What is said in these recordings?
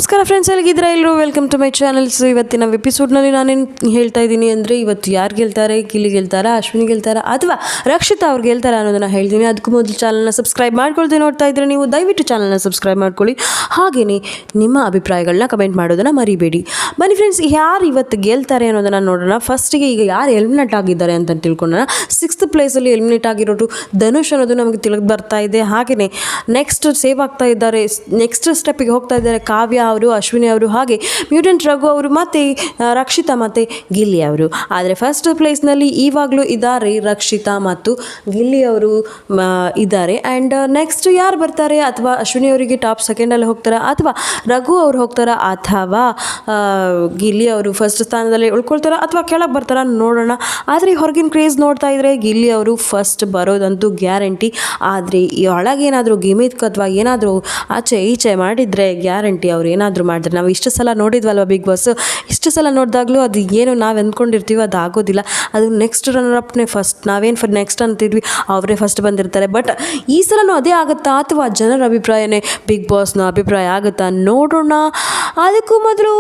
ನಮಸ್ಕಾರ ಫ್ರೆಂಡ್ಸ್, ಎಲ್ಲಿಗಿದ್ದೀರಾ ಎಲ್ಲರೂ? Welcome to my channels. ಇವತ್ತಿನ ಎಪಿಸೋಡ್ನಲ್ಲಿ ನಾನೇನು ಹೇಳ್ತಾ ಇದ್ದೀನಿ ಅಂದರೆ, ಇವತ್ತು ಯಾರು ಗೆಲ್ತಾರೆ, ಗಿಲ್ಲಿ ಗೆಲ್ತಾರಾ, ಅಶ್ವಿನಿ ಗೆಲ್ತಾರಾ ಅಥವಾ ರಕ್ಷಿತಾ ಅವ್ರು ಗೆಲ್ತಾರಾ ಅನ್ನೋದನ್ನು ಹೇಳ್ತೀನಿ. ಅದಕ್ಕೂ ಮೊದಲು ಚಾನಲ್ನ ಸಬ್ಸ್ಕ್ರೈಬ್ ಮಾಡ್ಕೊಳ್ದೆ ನೋಡ್ತಾ ಇದ್ದರೆ ನೀವು ದಯವಿಟ್ಟು ಚಾನಲ್ನ ಸಬ್ಸ್ಕ್ರೈಬ್ ಮಾಡ್ಕೊಳ್ಳಿ. ಹಾಗೆಯೇ ನಿಮ್ಮ ಅಭಿಪ್ರಾಯಗಳನ್ನ ಕಮೆಂಟ್ ಮಾಡೋದನ್ನು ಮರಿಬೇಡಿ. ಬನ್ನಿ ಫ್ರೆಂಡ್ಸ್, ಯಾರು ಇವತ್ತು ಗೆಲ್ತಾರೆ ಅನ್ನೋದನ್ನು ನೋಡೋಣ. ಫಸ್ಟಿಗೆ ಈಗ ಯಾರು ಎಲಿಮಿನೇಟ್ ಆಗಿದ್ದಾರೆ ಅಂತ ತಿಳ್ಕೊಳ್ಳೋಣ. 6th ಪ್ಲೇಸಲ್ಲಿ ಎಲಿಮಿನೇಟ್ ಆಗಿರೋರು ಧನುಷ್ ಅನ್ನೋದು ನಮಗೆ ತಿಳಿದು ಬರ್ತಾ ಇದೆ. ಹಾಗೆಯೇ ನೆಕ್ಸ್ಟ್ ಸೇವ್ ಆಗ್ತಾ ಇದ್ದಾರೆ, ನೆಕ್ಸ್ಟ್ ಸ್ಟೆಪ್ಪಿಗೆ ಹೋಗ್ತಾ ಇದ್ದಾರೆ ಕಾವ್ಯ ಅವರು, ಅಶ್ವಿನಿ ಅವರು, ಹಾಗೆ ಮ್ಯೂಟೆಂಟ್ ರಘು ಅವರು, ಮತ್ತು ರಕ್ಷಿತಾ ಮತ್ತು ಗಿಲ್ಲಿ ಅವರು. ಆದರೆ ಫಸ್ಟ್ ಪ್ಲೇಸ್ನಲ್ಲಿ ಇವಾಗಲೂ ಇದ್ದಾರೆ ರಕ್ಷಿತಾ ಮತ್ತು ಗಿಲ್ಲಿ ಅವರು ಇದ್ದಾರೆ. ಆ್ಯಂಡ್ ನೆಕ್ಸ್ಟ್ ಯಾರು ಬರ್ತಾರೆ? ಅಥವಾ ಅಶ್ವಿನಿ ಅವರಿಗೆ ಟಾಪ್ ಸೆಕೆಂಡಲ್ಲಿ ಹೋಗ್ತಾರಾ, ಅಥವಾ ರಘು ಅವ್ರು ಹೋಗ್ತಾರಾ, ಅಥವಾ ಗಿಲ್ಲಿ ಅವರು ಫಸ್ಟ್ ಸ್ಥಾನದಲ್ಲಿ ಉಳ್ಕೊಳ್ತಾರಾ, ಅಥವಾ ಕೆಳಗೆ ಬರ್ತಾರಾ ನೋಡೋಣ. ಆದರೆ ಹೊರಗಿನ ಕ್ರೇಜ್ ನೋಡ್ತಾ ಇದ್ದರೆ ಗಿಲ್ಲಿ ಅವರು ಫಸ್ಟ್ ಬರೋದಂತೂ ಗ್ಯಾರಂಟಿ. ಆದರೆ ಈ ಒಳಗೇನಾದರೂ ಗಿಮಿಕ್ ಅಥವಾ ಏನಾದರೂ ಆಚೆ ಈಚೆ ಮಾಡಿದರೆ ಗ್ಯಾರಂಟಿ ಅವ್ರು ಏನಾದರೂ ಮಾಡಿದ್ರೆ. ನಾವು ಇಷ್ಟು ಸಲ ನೋಡಿದ್ವಲ್ವ ಬಿಗ್ ಬಾಸ್, ಇಷ್ಟು ಸಲ ನೋಡಿದಾಗಲೂ ಅದು ಏನು ನಾವು ಅಂದ್ಕೊಂಡಿರ್ತೀವಿ ಅದು ಆಗೋದಿಲ್ಲ. ಅದು ನೆಕ್ಸ್ಟ್ ರನ್ನರ್ ಅಪ್ನೇ ಫಸ್ಟ್, ನಾವೇನು ನೆಕ್ಸ್ಟ್ ಅಂತಿದ್ವಿ ಅವರೇ ಫಸ್ಟ್ ಬಂದಿರ್ತಾರೆ. ಬಟ್ ಈ ಸಲನೂ ಅದೇ ಆಗುತ್ತಾ ಅಥವಾ ಜನರ ಅಭಿಪ್ರಾಯನೇ ಬಿಗ್ ಬಾಸ್ನ ಅಭಿಪ್ರಾಯ ಆಗುತ್ತಾ ನೋಡೋಣ. ಅದಕ್ಕೂ ಮೊದಲು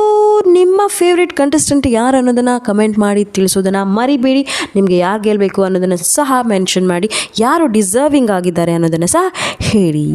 ನಿಮ್ಮ ಫೇವ್ರೆಟ್ ಕಂಟೆಸ್ಟೆಂಟ್ ಯಾರು ಅನ್ನೋದನ್ನು ಕಮೆಂಟ್ ಮಾಡಿ ತಿಳಿಸೋದನ್ನು ಮರಿಬೇಡಿ. ನಿಮಗೆ ಯಾರು ಗೆಲ್ಲಬೇಕು ಅನ್ನೋದನ್ನು ಸಹ ಮೆನ್ಷನ್ ಮಾಡಿ, ಯಾರು ಡಿಸರ್ವಿಂಗ್ ಆಗಿದ್ದಾರೆ ಅನ್ನೋದನ್ನು ಸಹ ಹೇಳಿ.